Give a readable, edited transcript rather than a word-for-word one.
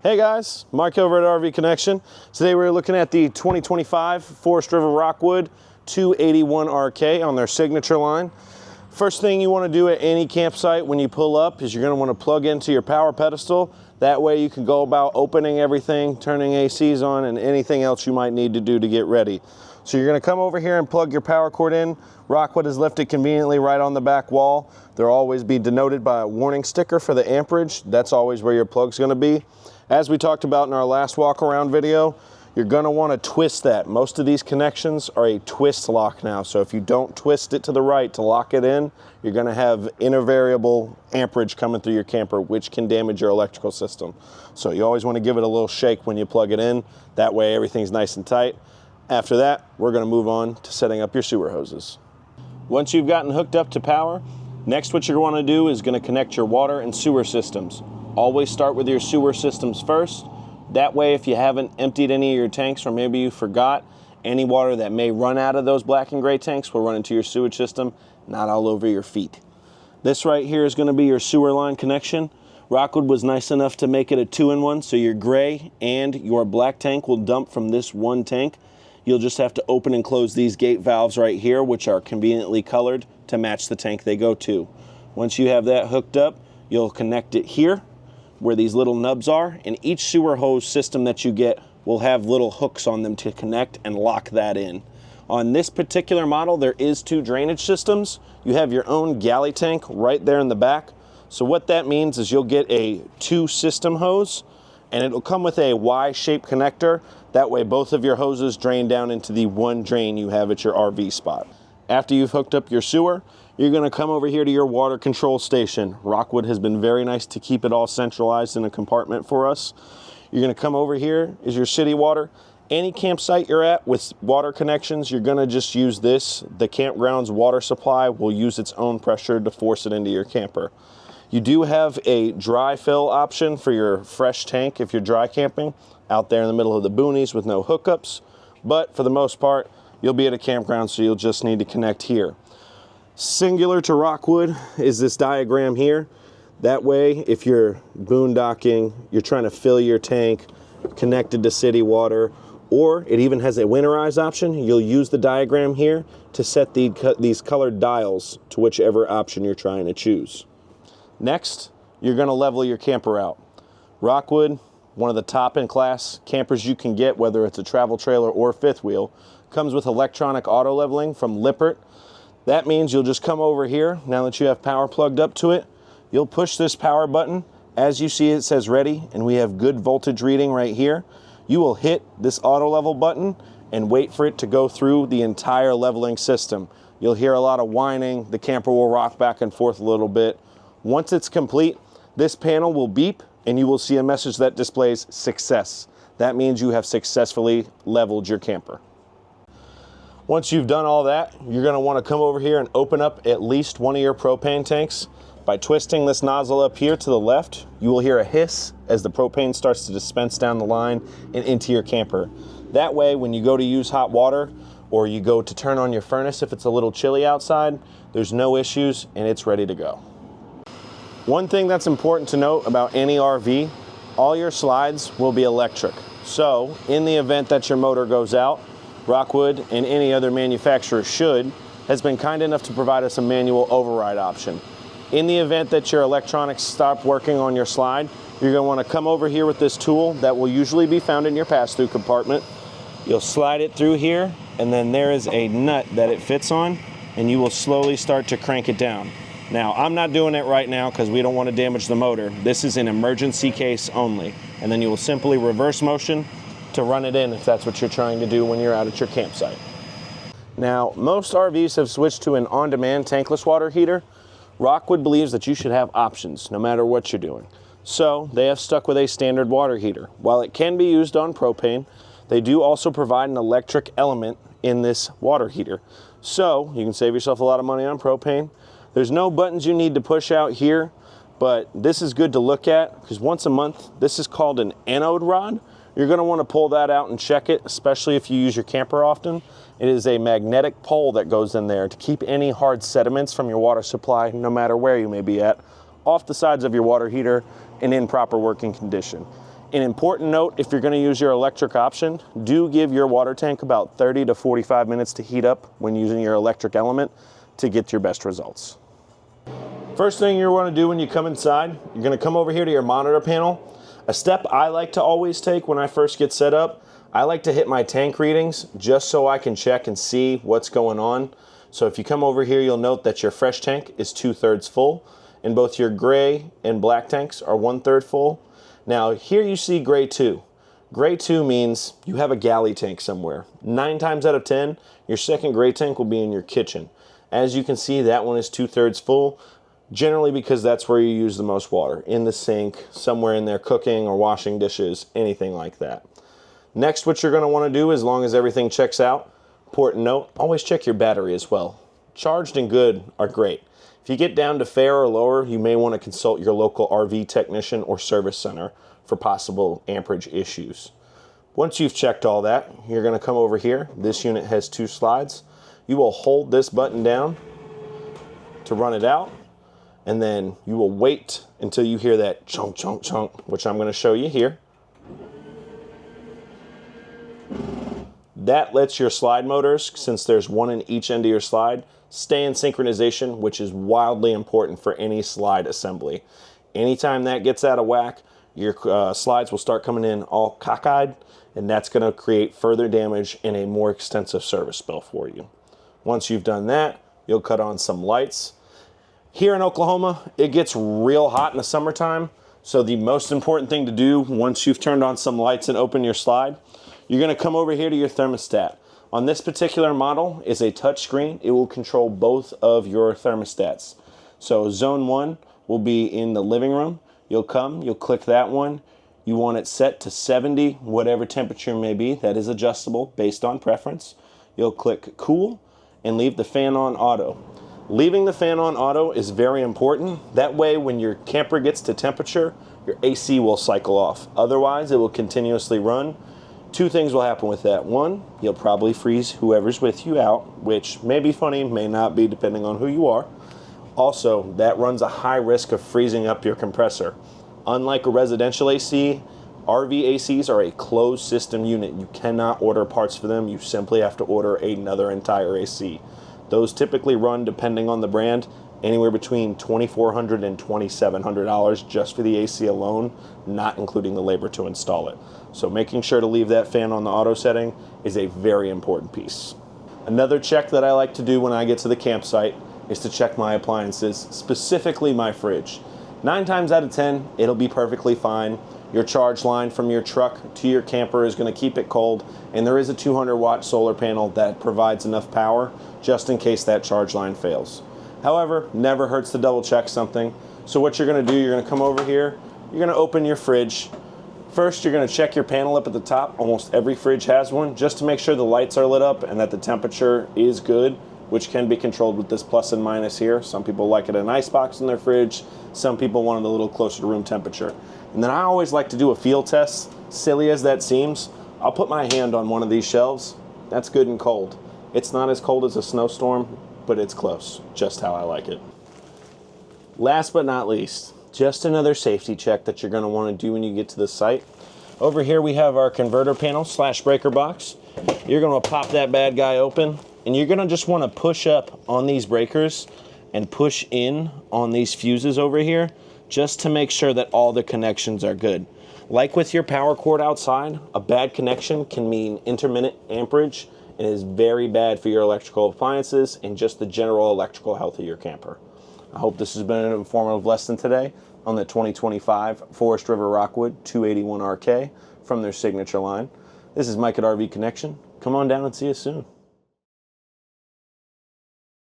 Hey guys, Mike over at RV Connection. Today we're looking at the 2025 Forest River Rockwood 281RK on their signature line. First thing you want to do at any campsite when you pull up is you're going to want to plug into your power pedestal. That way you can go about opening everything, turning ACs on, and anything else you might need to do to get ready. So you're going to come over here and plug your power cord in. Rockwood is lifted conveniently right on the back wall. There'll always be denoted by a warning sticker for the amperage. That's always where your plug's going to be. As we talked about in our last walk around video, you're going to want to twist that. Most of these connections are a twist lock now, so if you don't twist it to the right to lock it in, you're going to have intervariable amperage coming through your camper, which can damage your electrical system. So you always want to give it a little shake when you plug it in. That way everything's nice and tight. After that, we're going to move on to setting up your sewer hoses. Once you've gotten hooked up to power, next what you're going to do is going to connect your water and sewer systems. Always start with your sewer systems first. That way, if you haven't emptied any of your tanks, or maybe you forgot, any water that may run out of those black and gray tanks will run into your sewage system, not all over your feet. This right here is going to be your sewer line connection. Rockwood was nice enough to make it a 2-in-1, so your gray and your black tank will dump from this one tank. You'll just have to open and close these gate valves right here, which are conveniently colored to match the tank they go to. Once you have that hooked up, you'll connect it here, where these little nubs are, and each sewer hose system that you get will have little hooks on them to connect and lock that in. On this particular model, there is 2 drainage systems. You have your own galley tank right there in the back. So what that means is you'll get a 2-system hose, and it'll come with a Y-shaped connector. That way both of your hoses drain down into the one drain you have at your RV spot. After you've hooked up your sewer, you're going to come over here to your water control station. Rockwood has been very nice to keep it all centralized in a compartment for us. You're going to come over here is your city water. Any campsite you're at with water connections, you're going to just use this. The campground's water supply will use its own pressure to force it into your camper. You do have a dry fill option for your fresh tank if you're dry camping out there in the middle of the boonies with no hookups. But for the most part, you'll be at a campground, so you'll just need to connect here. Singular to Rockwood is this diagram here. That way, if you're boondocking, you're trying to fill your tank connected to city water, or it even has a winterize option, you'll use the diagram here to set these colored dials to whichever option you're trying to choose. Next, you're going to level your camper out. Rockwood, one of the top in class campers you can get, whether it's a travel trailer or fifth wheel, comes with electronic auto leveling from Lippert. That means you'll just come over here, now that you have power plugged up to it, you'll push this power button. As you see, it says ready, and we have good voltage reading right here. You will hit this auto level button and wait for it to go through the entire leveling system. You'll hear a lot of whining, the camper will rock back and forth a little bit. Once it's complete, this panel will beep and you will see a message that displays success. That means you have successfully leveled your camper. Once you've done all that, you're going to want to come over here and open up at least one of your propane tanks. By twisting this nozzle up here to the left, you will hear a hiss as the propane starts to dispense down the line and into your camper. That way, when you go to use hot water or you go to turn on your furnace if it's a little chilly outside, there's no issues and it's ready to go. One thing that's important to note about any RV, all your slides will be electric. So, in the event that your motor goes out, Rockwood and any other manufacturer has been kind enough to provide us a manual override option. In the event that your electronics stop working on your slide, you're going to want to come over here with this tool that will usually be found in your pass-through compartment. You'll slide it through here, and then there is a nut that it fits on, and you will slowly start to crank it down. Now, I'm not doing it right now because we don't want to damage the motor. This is an emergency case only, and then you will simply reverse motion to run it in if that's what you're trying to do when you're out at your campsite. Now, most RVs have switched to an on-demand tankless water heater. Rockwood believes that you should have options no matter what you're doing. So they have stuck with a standard water heater. While it can be used on propane, they do also provide an electric element in this water heater. So you can save yourself a lot of money on propane. There's no buttons you need to push out here, but this is good to look at because once a month, this is called an anode rod. You're going to want to pull that out and check it, especially if you use your camper often. It is a magnetic pole that goes in there to keep any hard sediments from your water supply, no matter where you may be at, off the sides of your water heater and in proper working condition. An important note, if you're going to use your electric option, do give your water tank about 30 to 45 minutes to heat up when using your electric element to get your best results. First thing you want to do when you come inside, you're going to come over here to your monitor panel. A step I like to always take when I first get set up, I like to hit my tank readings just so I can check and see what's going on. So if you come over here, you'll note that your fresh tank is 2/3 full, and both your gray and black tanks are 1/3 full. Now here you see gray 2. Gray 2 means you have a galley tank somewhere. 9 times out of 10, your second gray tank will be in your kitchen. As you can see, that one is 2/3 full, generally because that's where you use the most water, in the sink, somewhere in there cooking or washing dishes, anything like that. Next, what you're going to want to do, as long as everything checks out, important note, always check your battery as well. Charged and good are great. If you get down to fair or lower, you may want to consult your local RV technician or service center for possible amperage issues. Once you've checked all that, you're going to come over here. This unit has 2 slides. You will hold this button down to run it out, and then you will wait until you hear that chunk, chunk, chunk, which I'm going to show you here. That lets your slide motors, since there's one in each end of your slide, stay in synchronization, which is wildly important for any slide assembly. Anytime that gets out of whack, your slides will start coming in all cockeyed, and that's going to create further damage and a more extensive service bill for you. Once you've done that, you'll cut on some lights. Here in Oklahoma, it gets real hot in the summertime, so the most important thing to do once you've turned on some lights and open your slide, you're going to come over here to your thermostat. On this particular model is a touch screen. It will control both of your thermostats. So zone 1 will be in the living room. You'll click that one. You want it set to 70, whatever temperature may be. That is adjustable based on preference. You'll click cool and leave the fan on auto. Leaving the fan on auto is very important. That way, when your camper gets to temperature, your AC will cycle off. Otherwise, it will continuously run. 2 things will happen with that. 1, you'll probably freeze whoever's with you out, which may be funny, may not be, depending on who you are. Also, that runs a high risk of freezing up your compressor. Unlike a residential AC, RV ACs are a closed system unit. You cannot order parts for them. You simply have to order another entire AC. Those typically run, depending on the brand, anywhere between $2,400 and $2,700 just for the AC alone, not including the labor to install it. So making sure to leave that fan on the auto setting is a very important piece. Another check that I like to do when I get to the campsite is to check my appliances, specifically my fridge. 9 times out of 10, it'll be perfectly fine. Your charge line from your truck to your camper is going to keep it cold, and there is a 200-watt solar panel that provides enough power just in case that charge line fails. However, never hurts to double check something. So what you're going to do, you're going to come over here, you're going to open your fridge. First, you're going to check your panel up at the top. Almost every fridge has one, just to make sure the lights are lit up and that the temperature is good, which can be controlled with this plus and minus here. Some people like it an ice box in their fridge. Some people want it a little closer to room temperature. And then I always like to do a feel test. Silly as that seems, I'll put my hand on one of these shelves. That's good and cold. It's not as cold as a snowstorm, but it's close, just how I like it. Last but not least, just another safety check that you're going to want to do when you get to the site. Over here we have our converter panel / breaker box. You're going to pop that bad guy open, and you're going to just want to push up on these breakers and push in on these fuses over here, just to make sure that all the connections are good. Like with your power cord outside, a bad connection can mean intermittent amperage and is very bad for your electrical appliances and just the general electrical health of your camper. I hope this has been an informative lesson today on the 2025 Forest River Rockwood 281RK from their signature line. This is Mike at RV Connection. Come on down and see us soon.